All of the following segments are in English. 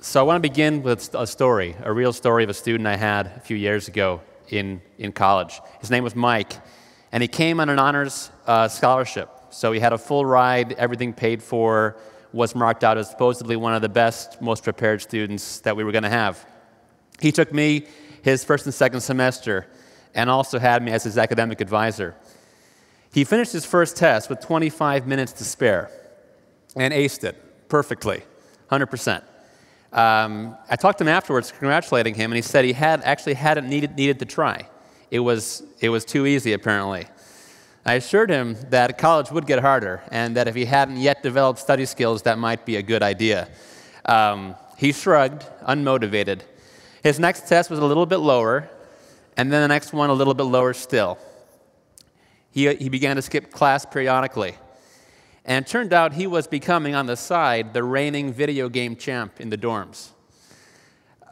So I want to begin with a story, a real story of a student I had a few years ago in college. His name was Mike, and he came on an honors scholarship. So he had a full ride, everything paid for, was marked out as supposedly one of the best, most prepared students that we were going to have. He took me his first and second semester and also had me as his academic advisor. He finished his first test with 25 minutes to spare and aced it perfectly, 100%. I talked to him afterwards, congratulating him, and he said he hadn't needed to try. It was too easy, apparently. I assured him that college would get harder, and that if he hadn't yet developed study skills, that might be a good idea. He shrugged, unmotivated. His next test was a little bit lower, and then the next one a little bit lower still. He began to skip class periodically. And it turned out he was becoming, on the side, the reigning video game champ in the dorms.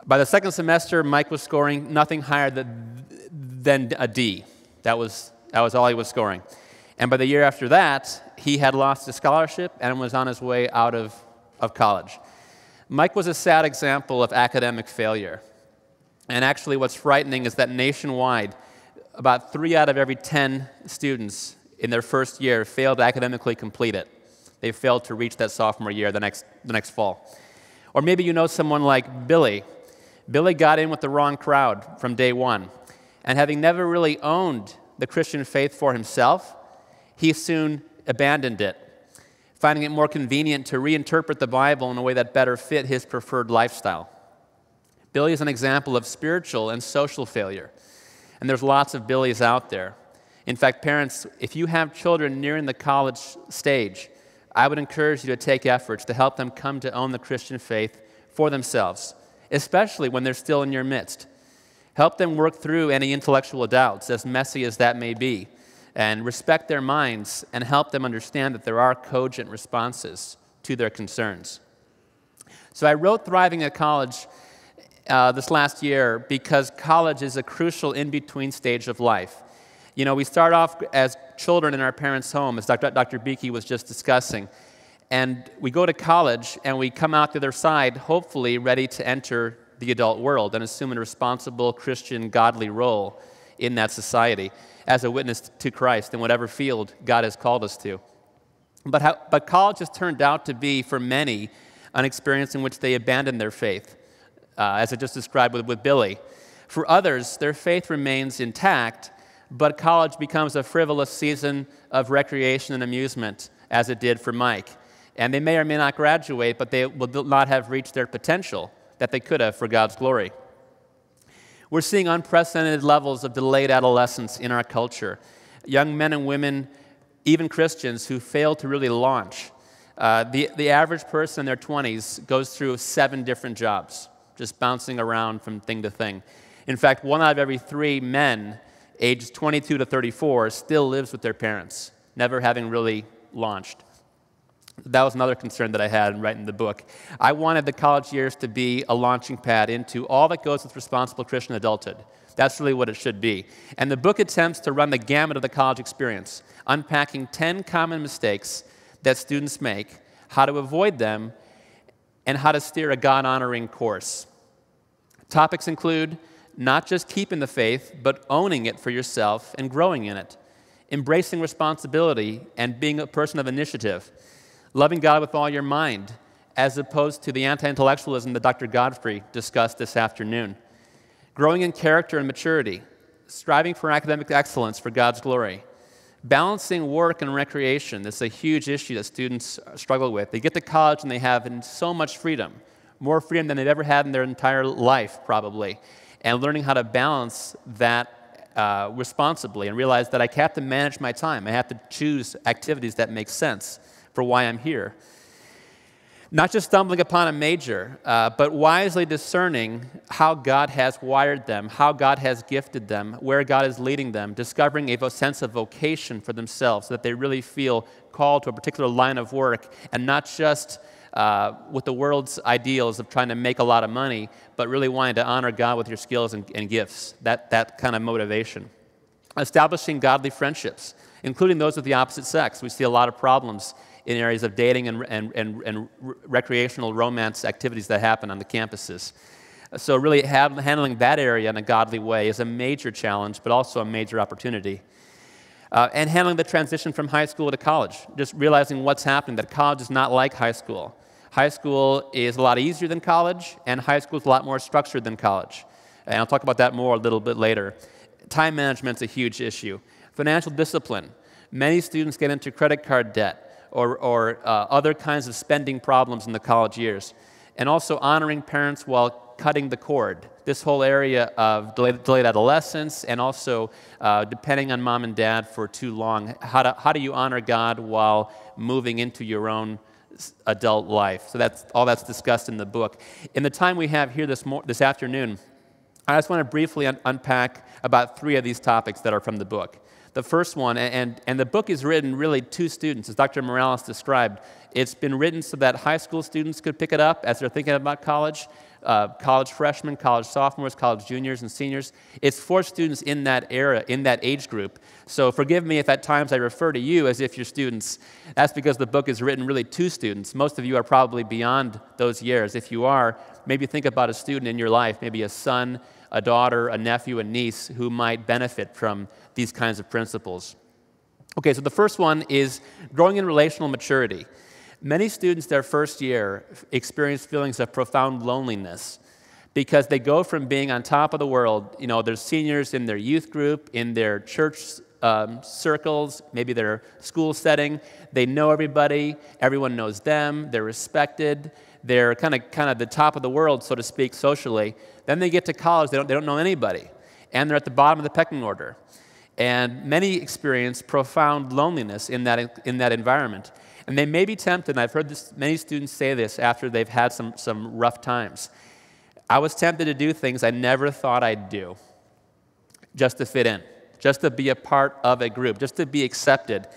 By the second semester, Mike was scoring nothing higher than a D. That was all he was scoring. And by the year after that, he had lost his scholarship and was on his way out of college. Mike was a sad example of academic failure. And actually what's frightening is that nationwide, about 3 out of every 10 students in their first year failed to academically complete it. They failed to reach that sophomore year the next fall. Or maybe you know someone like Billy. Billy got in with the wrong crowd from day one. And having never really owned the Christian faith for himself, he soon abandoned it, finding it more convenient to reinterpret the Bible in a way that better fit his preferred lifestyle. Billy is an example of spiritual and social failure. And there's lots of Billys out there. In fact, parents, if you have children nearing the college stage, I would encourage you to take efforts to help them come to own the Christian faith for themselves, especially when they're still in your midst. Help them work through any intellectual doubts, as messy as that may be, and respect their minds and help them understand that there are cogent responses to their concerns. So I wrote Thriving at College this last year because college is a crucial in-between stage of life. You know, we start off as children in our parents' home, as Dr. Beakey was just discussing, and we go to college and we come out the other side, hopefully ready to enter the adult world and assume a responsible Christian, godly role in that society as a witness to Christ in whatever field God has called us to. But college has turned out to be, for many, an experience in which they abandon their faith, as I just described with Billy. For others, their faith remains intact, but college becomes a frivolous season of recreation and amusement, as it did for Mike. And they may or may not graduate, but they will not have reached their potential that they could have for God's glory. We're seeing unprecedented levels of delayed adolescence in our culture. Young men and women, even Christians, who fail to really launch. The average person in their 20s goes through 7 different jobs, just bouncing around from thing to thing. In fact, 1 out of every 3 men aged 22 to 34 still lives with their parents, never having really launched. That was another concern that I had in writing the book. I wanted the college years to be a launching pad into all that goes with responsible Christian adulthood. That's really what it should be. And the book attempts to run the gamut of the college experience, unpacking 10 common mistakes that students make, how to avoid them, and how to steer a God-honoring course. Topics include not just keeping the faith, but owning it for yourself and growing in it, embracing responsibility and being a person of initiative, loving God with all your mind, as opposed to the anti-intellectualism that Dr. Godfrey discussed this afternoon, growing in character and maturity, striving for academic excellence for God's glory, balancing work and recreation. This is a huge issue that students struggle with. They get to college and they have so much freedom, more freedom than they've ever had in their entire life, probably. And learning how to balance that responsibly and realize that I have to manage my time. I have to choose activities that make sense for why I'm here. Not just stumbling upon a major, but wisely discerning how God has wired them, how God has gifted them, where God is leading them, discovering a sense of vocation for themselves so that they really feel called to a particular line of work and not just with the world's ideals of trying to make a lot of money, but really wanting to honor God with your skills and gifts, that kind of motivation. Establishing godly friendships, including those with the opposite sex. We see a lot of problems in areas of dating and recreational romance activities that happen on the campuses. So really handling that area in a godly way is a major challenge, but also a major opportunity. And handling the transition from high school to college, just realizing what's happening, that college is not like high school. High school is a lot easier than college, and high school is a lot more structured than college. And I'll talk about that more a little bit later. Time management's a huge issue. Financial discipline. Many students get into credit card debt or other kinds of spending problems in the college years. And also honoring parents while cutting the cord. This whole area of delayed adolescence and also depending on mom and dad for too long. How do you honor God while moving into your own adult life? So that's discussed in the book. In the time we have here this afternoon, I just want to briefly unpack about 3 of these topics that are from the book. The first one, and the book is written really to students, as Dr. Morales described. It's been written so that high school students could pick it up as they're thinking about college, college freshmen, college sophomores, college juniors, and seniors. It's for students in that era, in that age group. So forgive me if at times I refer to you as if you're students. That's because the book is written really to students. Most of you are probably beyond those years. If you are, maybe think about a student in your life, maybe a son, a daughter, a nephew, a niece who might benefit from these kinds of principles. Okay, so the first one is growing in relational maturity. Many students their first year experience feelings of profound loneliness because they go from being on top of the world, they're seniors in their youth group, in their church circles, maybe their school setting. They know everybody, everyone knows them, they're respected, they're kind of the top of the world, so to speak, socially. Then they get to college, they don't know anybody, and they're at the bottom of the pecking order. And many experience profound loneliness in that environment. And they may be tempted, and I've heard many students say this after they've had some rough times. I was tempted to do things I never thought I'd do, just to fit in, just to be a part of a group, just to be accepted.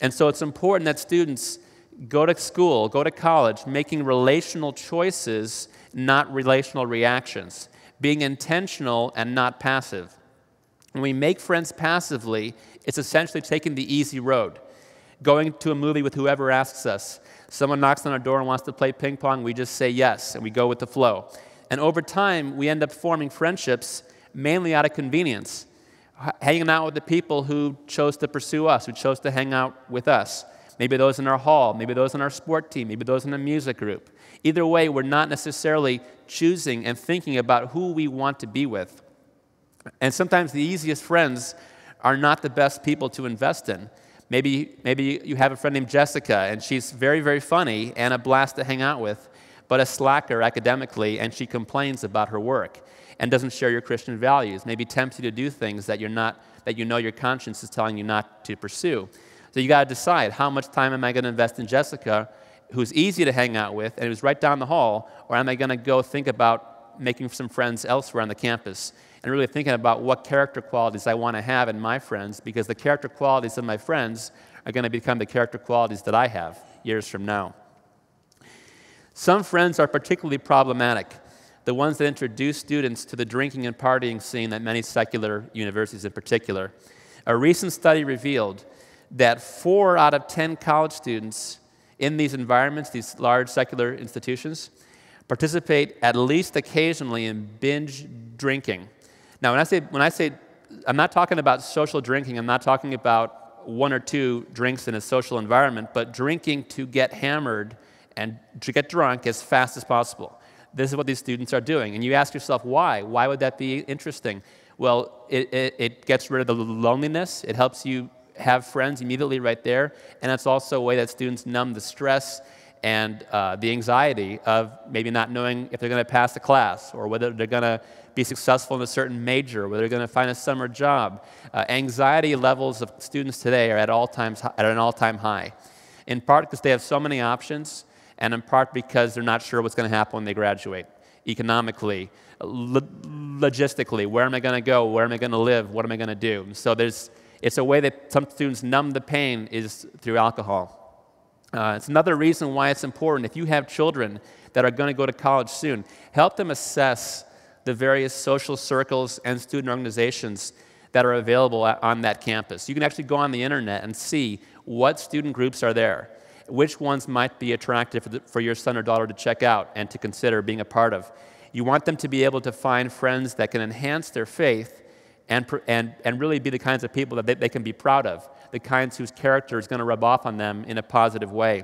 And so it's important that students go to school, go to college, making relational choices, not relational reactions, being intentional and not passive. When we make friends passively, it's essentially taking the easy road, going to a movie with whoever asks us. Someone knocks on our door and wants to play ping pong, we just say yes, and we go with the flow. And over time, we end up forming friendships mainly out of convenience, hanging out with the people who chose to pursue us, who chose to hang out with us. Maybe those in our hall, maybe those in our sport team, maybe those in a music group. Either way, we're not necessarily choosing and thinking about who we want to be with. And sometimes the easiest friends are not the best people to invest in. Maybe you have a friend named Jessica, and she's very, very funny and a blast to hang out with, but a slacker academically, and she complains about her work and doesn't share your Christian values, maybe tempts you to do things that your conscience is telling you not to pursue. So you got to decide, how much time am I going to invest in Jessica, who's easy to hang out with and who's right down the hall, or am I going to go think about making some friends elsewhere on the campus and really thinking about what character qualities I want to have in my friends, because the character qualities of my friends are going to become the character qualities that I have years from now. Some friends are particularly problematic, the ones that introduce students to the drinking and partying scene at many secular universities in particular. A recent study revealed that 4 out of 10 college students in these environments, these large secular institutions, participate at least occasionally in binge drinking. Now, when I say, I'm not talking about social drinking, I'm not talking about 1 or 2 drinks in a social environment, but drinking to get hammered and to get drunk as fast as possible. This is what these students are doing. And you ask yourself, why? Why would that be interesting? Well, it gets rid of the loneliness. It helps you have friends immediately right there. And it's also a way that students numb the stress and the anxiety of maybe not knowing if they're going to pass a class or whether they're going to be successful in a certain major, or whether they're going to find a summer job. Anxiety levels of students today are at an all-time high, in part because they have so many options, and in part because they're not sure what's going to happen when they graduate, economically, logistically. Where am I going to go? Where am I going to live? What am I going to do? So it's a way that some students numb the pain is through alcohol. It's another reason why it's important. If you have children that are going to go to college soon, help them assess the various social circles and student organizations that are available on that campus. You can actually go on the internet and see what student groups are there, which ones might be attractive for your son or daughter to check out and to consider being a part of. You want them to be able to find friends that can enhance their faith and really be the kinds of people that they can be proud of, the kinds whose character is going to rub off on them in a positive way.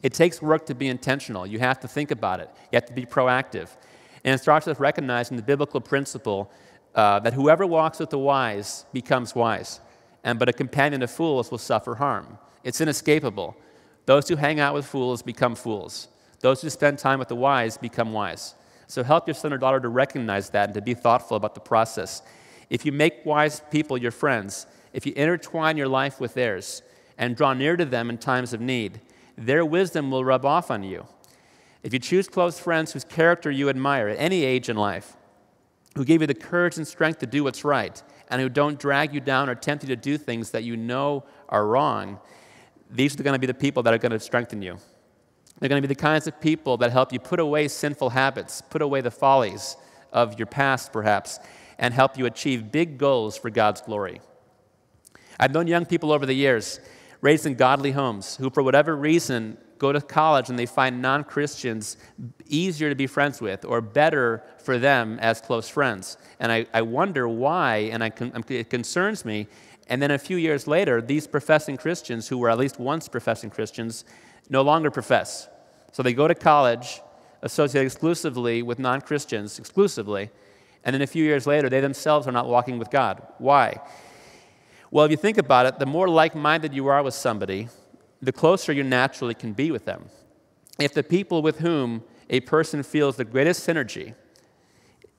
It takes work to be intentional. You have to think about it. You have to be proactive. And it starts with recognizing the biblical principle that whoever walks with the wise becomes wise, but a companion of fools will suffer harm. It's inescapable. Those who hang out with fools become fools. Those who spend time with the wise become wise. So help your son or daughter to recognize that and to be thoughtful about the process. If you make wise people your friends, if you intertwine your life with theirs and draw near to them in times of need, their wisdom will rub off on you. If you choose close friends whose character you admire at any age in life, who give you the courage and strength to do what's right, and who don't drag you down or tempt you to do things that you know are wrong, these are going to be the people that are going to strengthen you. They're going to be the kinds of people that help you put away sinful habits, put away the follies of your past, perhaps, and help you achieve big goals for God's glory. I've known young people over the years, raised in godly homes, who for whatever reason go to college and they find non-Christians easier to be friends with or better for them as close friends. And I wonder why, and it concerns me. And then a few years later, these professing Christians, who were at least once professing Christians, no longer profess. So they go to college, associate exclusively with non-Christians, exclusively, and then a few years later, they themselves are not walking with God. Why? Well, if you think about it, the more like-minded you are with somebody, the closer you naturally can be with them. If the people with whom a person feels the greatest synergy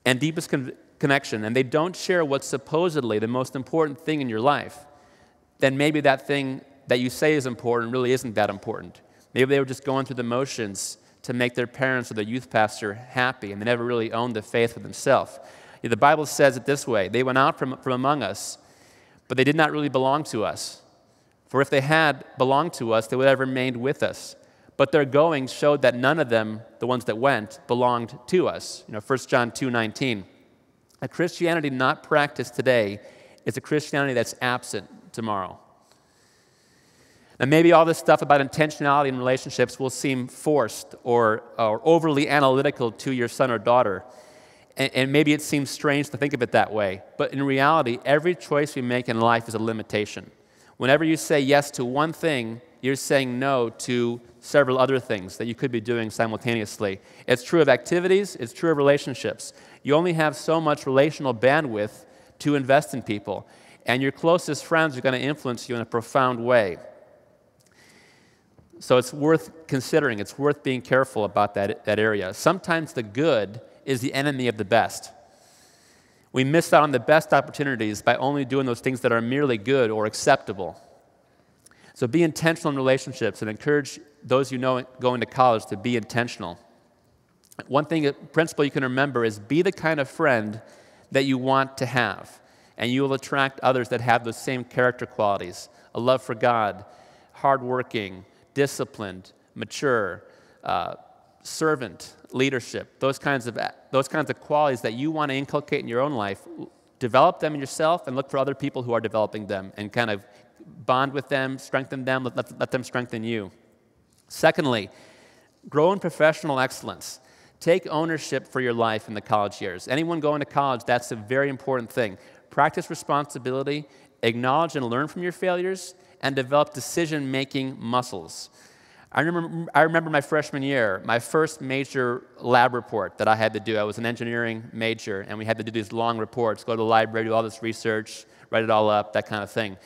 and deepest connection, and they don't share what's supposedly the most important thing in your life, then maybe that thing that you say is important really isn't that important. Maybe they were just going through the motions to make their parents or their youth pastor happy, and they never really owned the faith for themselves. The Bible says it this way: they went out from among us, but they did not really belong to us. For if they had belonged to us, they would have remained with us. But their going showed that none of them, the ones that went, belonged to us. 1 John 2:19. A Christianity not practiced today is a Christianity that's absent tomorrow. Now, maybe all this stuff about intentionality in relationships will seem forced or overly analytical to your son or daughter. And maybe it seems strange to think of it that way. But in reality, every choice we make in life is a limitation. Whenever you say yes to one thing, you're saying no to several other things that you could be doing simultaneously. It's true of activities. It's true of relationships. You only have so much relational bandwidth to invest in people. And your closest friends are going to influence you in a profound way. So it's worth considering. It's worth being careful about that area. Sometimes the good is the enemy of the best. We miss out on the best opportunities by only doing those things that are merely good or acceptable. So be intentional in relationships and encourage those you know going to college to be intentional. One principle you can remember is be the kind of friend that you want to have, and you will attract others that have those same character qualities: a love for God, hardworking, disciplined, mature, servant, leadership, those kinds of qualities that you want to inculcate in your own life. Develop them in yourself and look for other people who are developing them and kind of bond with them, strengthen them, let them strengthen you. Secondly, grow in professional excellence. Take ownership for your life in the college years. Anyone going to college, that's a very important thing. Practice responsibility, acknowledge and learn from your failures, and develop decision-making muscles. I remember my freshman year, my first major lab report that I had to do. I was an engineering major, and we had to do these long reports, go to the library, do all this research, write it all up, that kind of thing.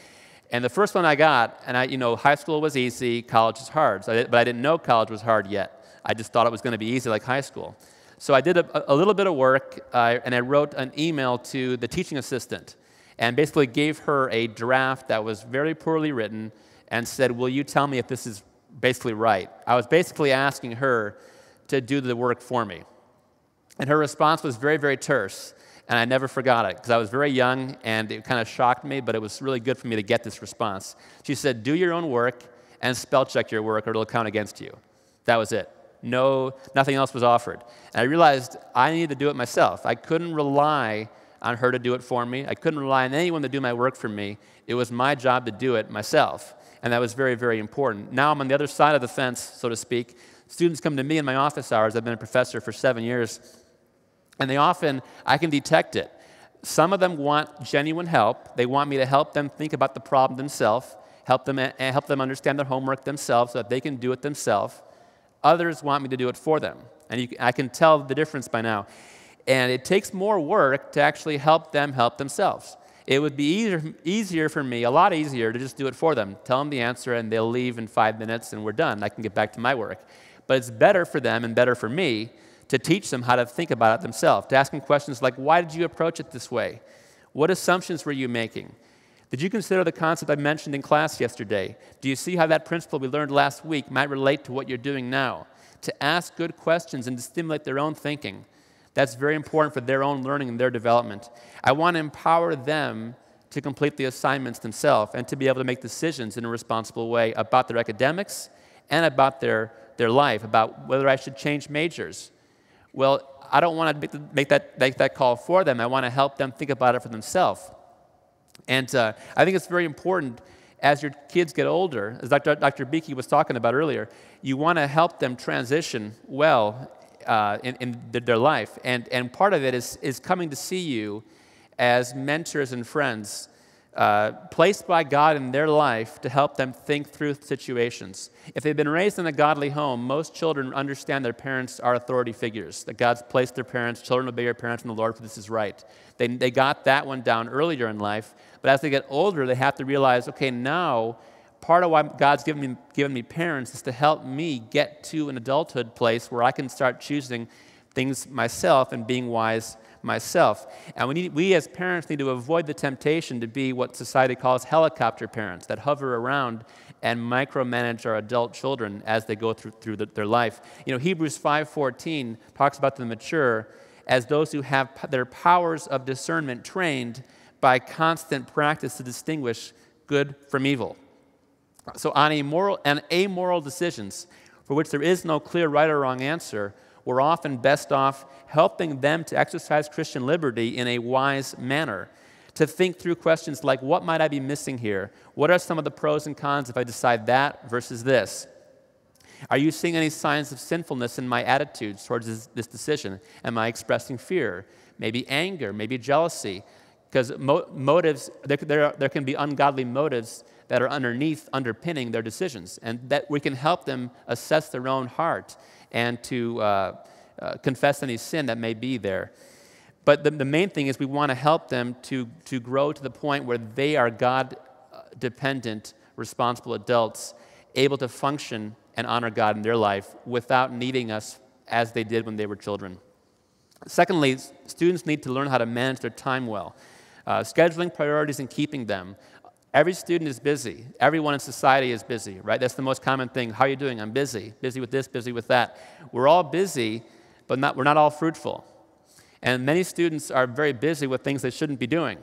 And the first one I got, and high school was easy, college was hard, but I didn't know college was hard yet. I just thought it was going to be easy like high school. So I did a little bit of work, and I wrote an email to the teaching assistant and basically gave her a draft that was very poorly written and said, will you tell me if this is basically right? I was basically asking her to do the work for me. And her response was very, very terse, and I never forgot it because I was very young and it kind of shocked me, but it was really good for me to get this response. She said, do your own work and spell check your work or it'll count against you. That was it. No, nothing else was offered. And I realized I needed to do it myself. I couldn't rely on her to do it for me. I couldn't rely on anyone to do my work for me. It was my job to do it myself, and that was very, very important. Now I'm on the other side of the fence, so to speak. Students come to me in my office hours. I've been a professor for 7 years, and I can detect it. Some of them want genuine help. They want me to help them think about the problem themselves, help them understand their homework themselves so that they can do it themselves. Others want me to do it for them, and I can tell the difference by now. And it takes more work to actually help them help themselves. It would be easier for me, a lot easier, to just do it for them. Tell them the answer, and they'll leave in 5 minutes, and we're done. I can get back to my work. But it's better for them and better for me to teach them how to think about it themselves, to ask them questions like, why did you approach it this way? What assumptions were you making? Did you consider the concept I mentioned in class yesterday? Do you see how that principle we learned last week might relate to what you're doing now? To ask good questions and to stimulate their own thinking. That's very important for their own learning and their development. I want to empower them to complete the assignments themselves and to be able to make decisions in a responsible way about their academics and about their life, about whether I should change majors. Well, I don't want to make that call for them. I want to help them think about it for themselves. And I think it's very important as your kids get older, as Dr. Beakey was talking about earlier, you want to help them transition well in their life. And part of it is coming to see you as mentors and friends placed by God in their life to help them think through situations. If they've been raised in a godly home, most children understand their parents are authority figures, that God's placed their parents, children obey your parents in the Lord, for this is right. They got that one down earlier in life, but as they get older, they have to realize, okay, now part of why God's given me parents is to help me get to an adulthood place where I can start choosing things myself and being wise myself. And we as parents need to avoid the temptation to be what society calls helicopter parents, that hover around and micromanage our adult children as they go through their life. You know, Hebrews 5:14 talks about the mature as those who have their powers of discernment trained by constant practice to distinguish good from evil. So on amoral decisions for which there is no clear right or wrong answer, we're often best off helping them to exercise Christian liberty in a wise manner, to think through questions like, what might I be missing here? What are some of the pros and cons if I decide that versus this? Are you seeing any signs of sinfulness in my attitudes towards this decision? Am I expressing fear? Maybe anger, maybe jealousy? Because motives, there can be ungodly motives that are underpinning their decisions, and that we can help them assess their own heart and to confess any sin that may be there. But the main thing is we want to help them to grow to the point where they are God-dependent, responsible adults, able to function and honor God in their life without needing us as they did when they were children. Secondly, students need to learn how to manage their time well. Scheduling priorities and keeping them. Every student is busy. Everyone in society is busy, right? That's the most common thing. How are you doing? I'm busy. Busy with this, busy with that. We're all busy, but we're not all fruitful. And many students are very busy with things they shouldn't be doing.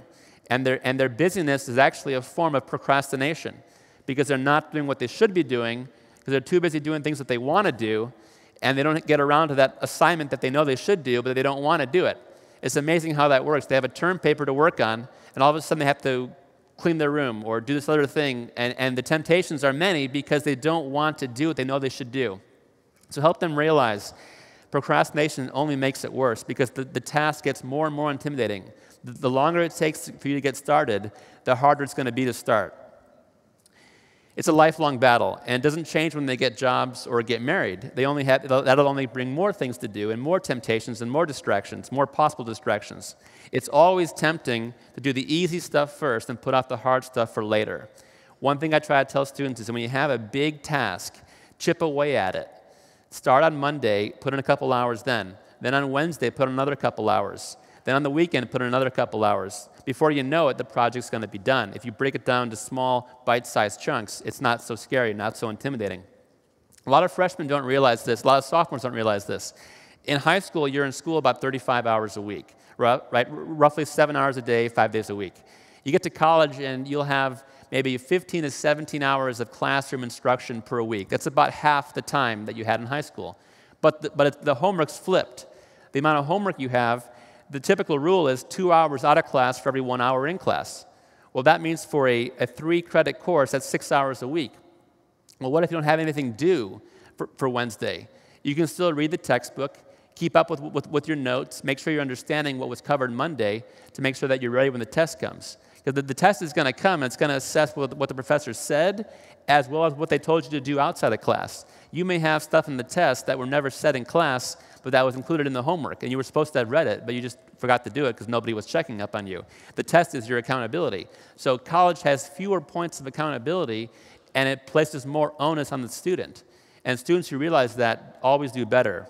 And their busyness is actually a form of procrastination because they're not doing what they should be doing because they're too busy doing things that they want to do, and they don't get around to that assignment that they know they should do, but they don't want to do it. It's amazing how that works. They have a term paper to work on, and all of a sudden they have to clean their room or do this other thing, and the temptations are many because they don't want to do what they know they should do. So help them realize procrastination only makes it worse because the task gets more and more intimidating. The longer it takes for you to get started, the harder it's going to be to start. It's a lifelong battle, and it doesn't change when they get jobs or get married. That'll only bring more things to do and more temptations and more distractions, more possible distractions. It's always tempting to do the easy stuff first and put off the hard stuff for later. One thing I try to tell students is when you have a big task, chip away at it. Start on Monday, put in a couple hours then. Then on Wednesday, put in another couple hours. Then on the weekend, put in another couple hours. Before you know it, the project's going to be done. If you break it down to small, bite-sized chunks, it's not so scary, not so intimidating. A lot of freshmen don't realize this. A lot of sophomores don't realize this. In high school, you're in school about 35 hours a week, right? Roughly 7 hours a day, 5 days a week. You get to college, and you'll have maybe 15 to 17 hours of classroom instruction per week. That's about half the time that you had in high school. But the homework's flipped. The amount of homework you have, The typical rule is 2 hours out of class for every 1 hour in class. Well, that means for a 3-credit course, that's 6 hours a week. Well, what if you don't have anything due for Wednesday? You can still read the textbook, keep up with your notes, make sure you're understanding what was covered Monday to make sure that you're ready when the test comes. Because the test is going to come, and it's going to assess what the professor said as well as what they told you to do outside of class. You may have stuff in the test that were never said in class, but that was included in the homework, and you were supposed to have read it, but you just forgot to do it because nobody was checking up on you. The test is your accountability. So college has fewer points of accountability, and it places more onus on the student. And students who realize that always do better.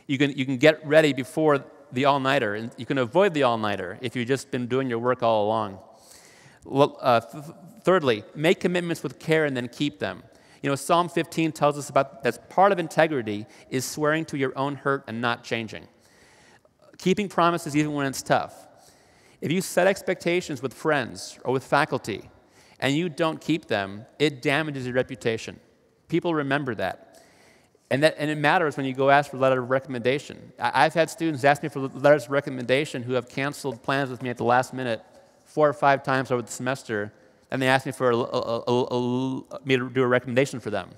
You can get ready before the all-nighter, and you can avoid the all-nighter if you've just been doing your work all along. Thirdly, make commitments with care and then keep them. You know, Psalm 15 tells us about that part of integrity is swearing to your own hurt and not changing. Keeping promises even when it's tough. If you set expectations with friends or with faculty and you don't keep them, it damages your reputation. People remember that. And it matters when you go ask for a letter of recommendation. I've had students ask me for letters of recommendation who have canceled plans with me at the last minute 4 or 5 times over the semester, and they ask me for me to do a recommendation for them.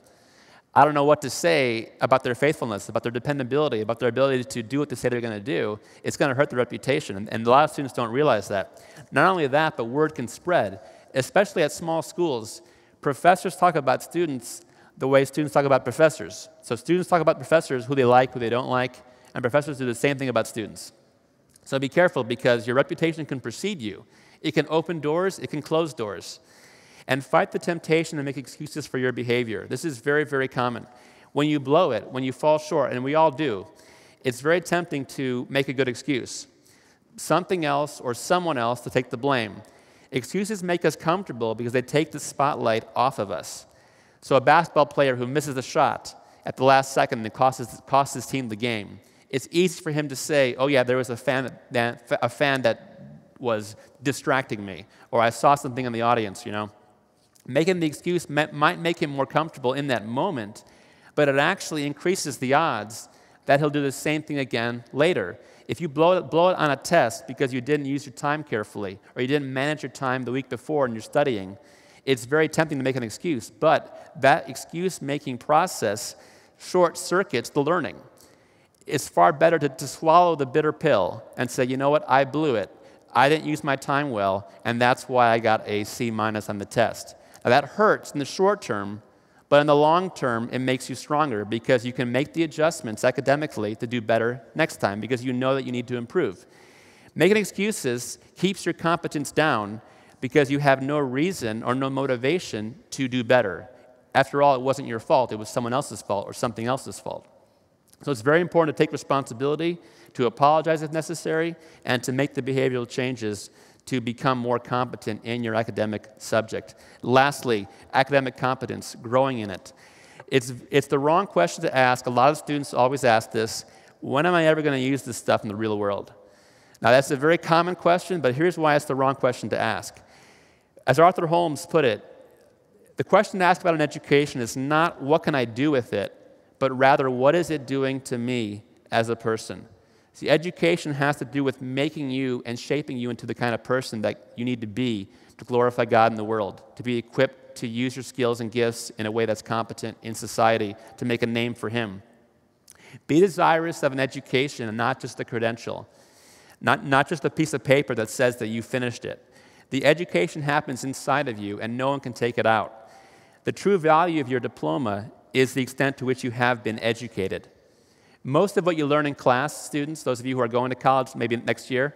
I don't know what to say about their faithfulness, about their dependability, about their ability to do what they say they're going to do. It's going to hurt their reputation, and a lot of students don't realize that. Not only that, but word can spread, especially at small schools. Professors talk about students the way students talk about professors. So students talk about professors, who they like, who they don't like, and professors do the same thing about students. So be careful, because your reputation can precede you. It can open doors, it can close doors. And fight the temptation to make excuses for your behavior. This is very, very common. When you blow it, when you fall short, and we all do, it's very tempting to make a good excuse. Something else or someone else to take the blame. Excuses make us comfortable because they take the spotlight off of us. So a basketball player who misses a shot at the last second and costs his team the game, it's easy for him to say, oh yeah, there was a fan that was distracting me, or I saw something in the audience, you know. Making the excuse might make him more comfortable in that moment, but it actually increases the odds that he'll do the same thing again later. If you blow it on a test because you didn't use your time carefully, or you didn't manage your time the week before and you're studying, it's very tempting to make an excuse, but that excuse-making process short-circuits the learning. It's far better to swallow the bitter pill and say, you know what, I blew it. I didn't use my time well, and that's why I got a C- on the test. Now, that hurts in the short term, but in the long term, it makes you stronger because you can make the adjustments academically to do better next time because you know that you need to improve. Making excuses keeps your competence down because you have no reason or no motivation to do better. After all, it wasn't your fault. It was someone else's fault or something else's fault. So it's very important to take responsibility, to apologize if necessary, and to make the behavioral changes to become more competent in your academic subject. Lastly, academic competence, growing in it. It's the wrong question to ask. A lot of students always ask this: when am I ever going to use this stuff in the real world? Now, that's a very common question, but here's why it's the wrong question to ask. As Arthur Holmes put it, the question to ask about an education is not what can I do with it, but rather what is it doing to me as a person. See, education has to do with making you and shaping you into the kind of person that you need to be to glorify God in the world, to be equipped to use your skills and gifts in a way that's competent in society, to make a name for Him. Be desirous of an education and not just a credential, not just a piece of paper that says that you finished it. The education happens inside of you, and no one can take it out. The true value of your diploma is the extent to which you have been educated. Most of what you learn in class, students, those of you who are going to college maybe next year,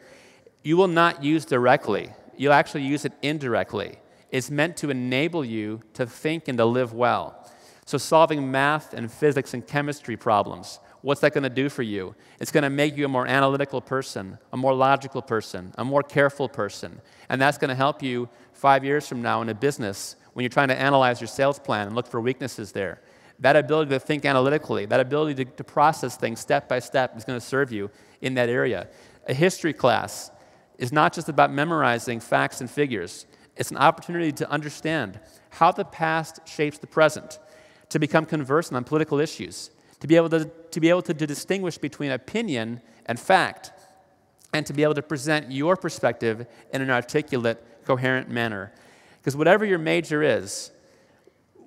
you will not use directly. You'll actually use it indirectly. It's meant to enable you to think and to live well. So solving math and physics and chemistry problems, what's that going to do for you? It's going to make you a more analytical person, a more logical person, a more careful person. And that's going to help you 5 years from now in a business when you're trying to analyze your sales plan and look for weaknesses there. That ability to think analytically, that ability to process things step by step is going to serve you in that area. A history class is not just about memorizing facts and figures. It's an opportunity to understand how the past shapes the present, to become conversant on political issues, to be able to distinguish between opinion and fact. and to be able to present your perspective in an articulate, coherent manner. Because whatever your major is,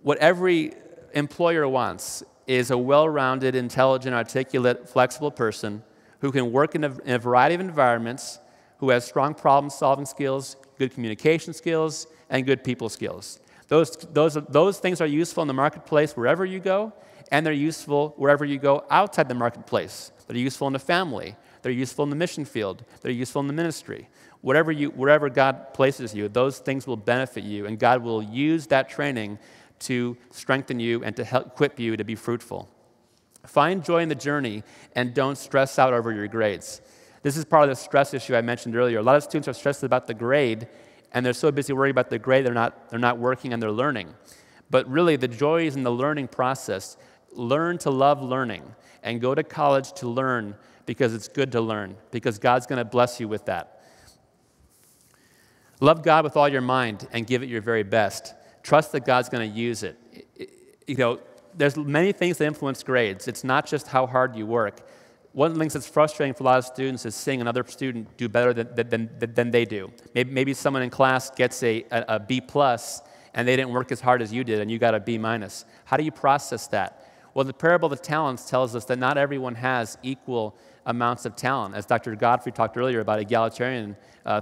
what every employer wants is a well-rounded, intelligent, articulate, flexible person who can work in a variety of environments, who has strong problem-solving skills, good communication skills, and good people skills. Those things are useful in the marketplace wherever you go, and they're useful wherever you go outside the marketplace. They're useful in the family. They're useful in the mission field. They're useful in the ministry. Wherever God places you, those things will benefit you, and God will use that training to strengthen you and to help equip you to be fruitful. Find joy in the journey and don't stress out over your grades. This is part of the stress issue I mentioned earlier. A lot of students are stressed about the grade, and they're so busy worrying about the grade, they're not working and they're learning. But really, the joy is in the learning process. Learn to love learning and go to college to learn because it's good to learn, because God's going to bless you with that. Love God with all your mind and give it your very best. Trust that God's going to use it. There's many things that influence grades. It's not just how hard you work. One of the things that's frustrating for a lot of students is seeing another student do better than they do. Maybe someone in class gets a B+, and they didn't work as hard as you did, and you got a B-. How do you process that? Well, the parable of the talents tells us that not everyone has equal amounts of talent. As Dr. Godfrey talked earlier about egalitarian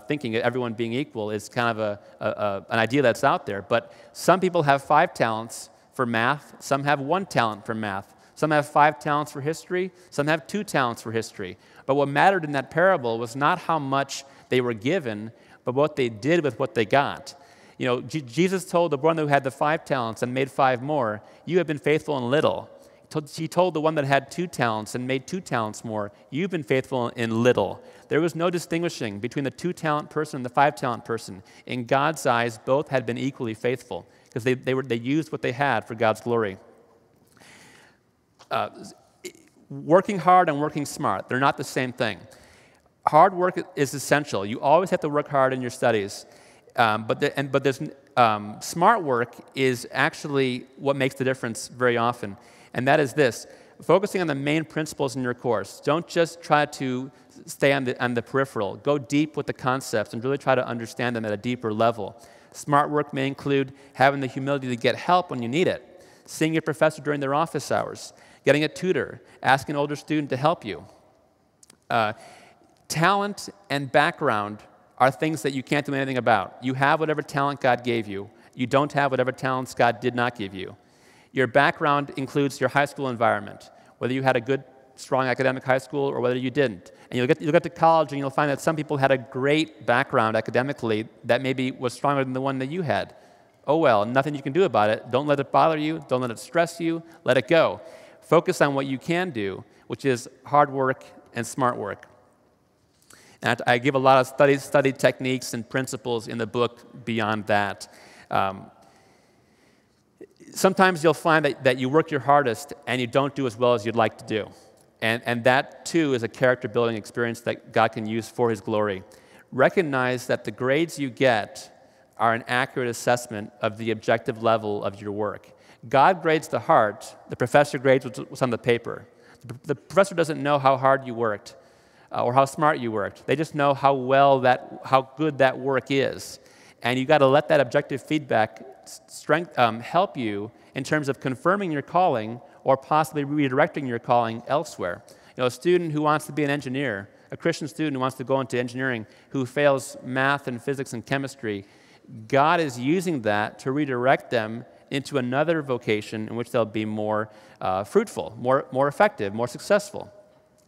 thinking, everyone being equal is kind of an idea that's out there. But some people have 5 talents for math. Some have 1 talent for math. Some have 5 talents for history. Some have 2 talents for history. But what mattered in that parable was not how much they were given, but what they did with what they got. Jesus told the one who had the 5 talents and made 5 more, "You have been faithful in little." He told the one that had 2 talents and made 2 talents more, "You've been faithful in little." There was no distinguishing between the 2-talent person and the 5-talent person. In God's eyes, both had been equally faithful because they used what they had for God's glory. Working hard and working smart, they're not the same thing. Hard work is essential. You always have to work hard in your studies. But smart work is actually what makes the difference very often. And that is this: focusing on the main principles in your course. Don't just try to stay on the peripheral. Go deep with the concepts and really try to understand them at a deeper level. Smart work may include having the humility to get help when you need it, seeing your professor during their office hours, getting a tutor, asking an older student to help you. Talent and background are things that you can't do anything about. You have whatever talent God gave you. You don't have whatever talents God did not give you. Your background includes your high school environment, whether you had a good, strong academic high school or whether you didn't. And you'll get to college and you'll find that some people had a great background academically that maybe was stronger than the one that you had. Oh well, nothing you can do about it. Don't let it bother you. Don't let it stress you. Let it go. Focus on what you can do, which is hard work and smart work. And I give a lot of study techniques and principles in the book beyond that. Sometimes you'll find that you work your hardest and you don't do as well as you'd like to do. And that, too, is a character-building experience that God can use for His glory. Recognize that the grades you get are an accurate assessment of the objective level of your work. God grades the heart. The professor grades what's on the paper. The professor doesn't know how hard you worked or how smart you worked. They just know how good that work is. And you've got to let that objective feedback help you in terms of confirming your calling or possibly redirecting your calling elsewhere. A student who wants to be an engineer, a Christian student who wants to go into engineering, who fails math and physics and chemistry, God is using that to redirect them into another vocation in which they'll be more fruitful, more effective, more successful.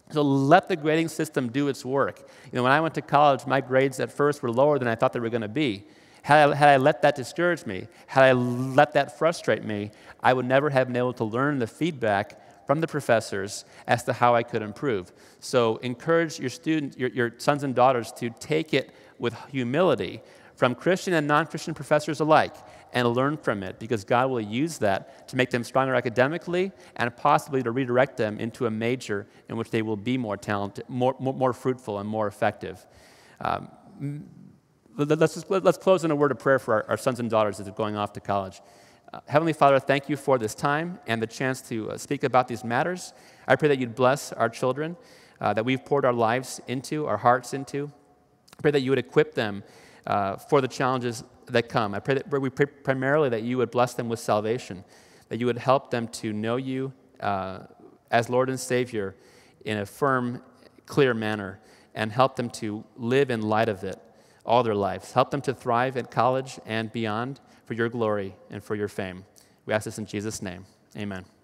So let the grading system do its work. When I went to college, my grades at first were lower than I thought they were going to be. Had I let that discourage me, had I let that frustrate me, I would never have been able to learn the feedback from the professors as to how I could improve. So encourage your students, your sons and daughters, to take it with humility from Christian and non-Christian professors alike and learn from it, because God will use that to make them stronger academically and possibly to redirect them into a major in which they will be more talented, more fruitful and more effective. Let's close in a word of prayer for our sons and daughters as they're going off to college. Heavenly Father, thank you for this time and the chance to speak about these matters. I pray that you'd bless our children. that we've poured our lives into, our hearts into. I pray that you would equip them for the challenges that come. I pray that we pray primarily that you would bless them with salvation, that you would help them to know you as Lord and Savior in a firm, clear manner, and help them to live in light of it all their lives. Help them to thrive at college and beyond for your glory and for your fame. We ask this in Jesus' name. Amen.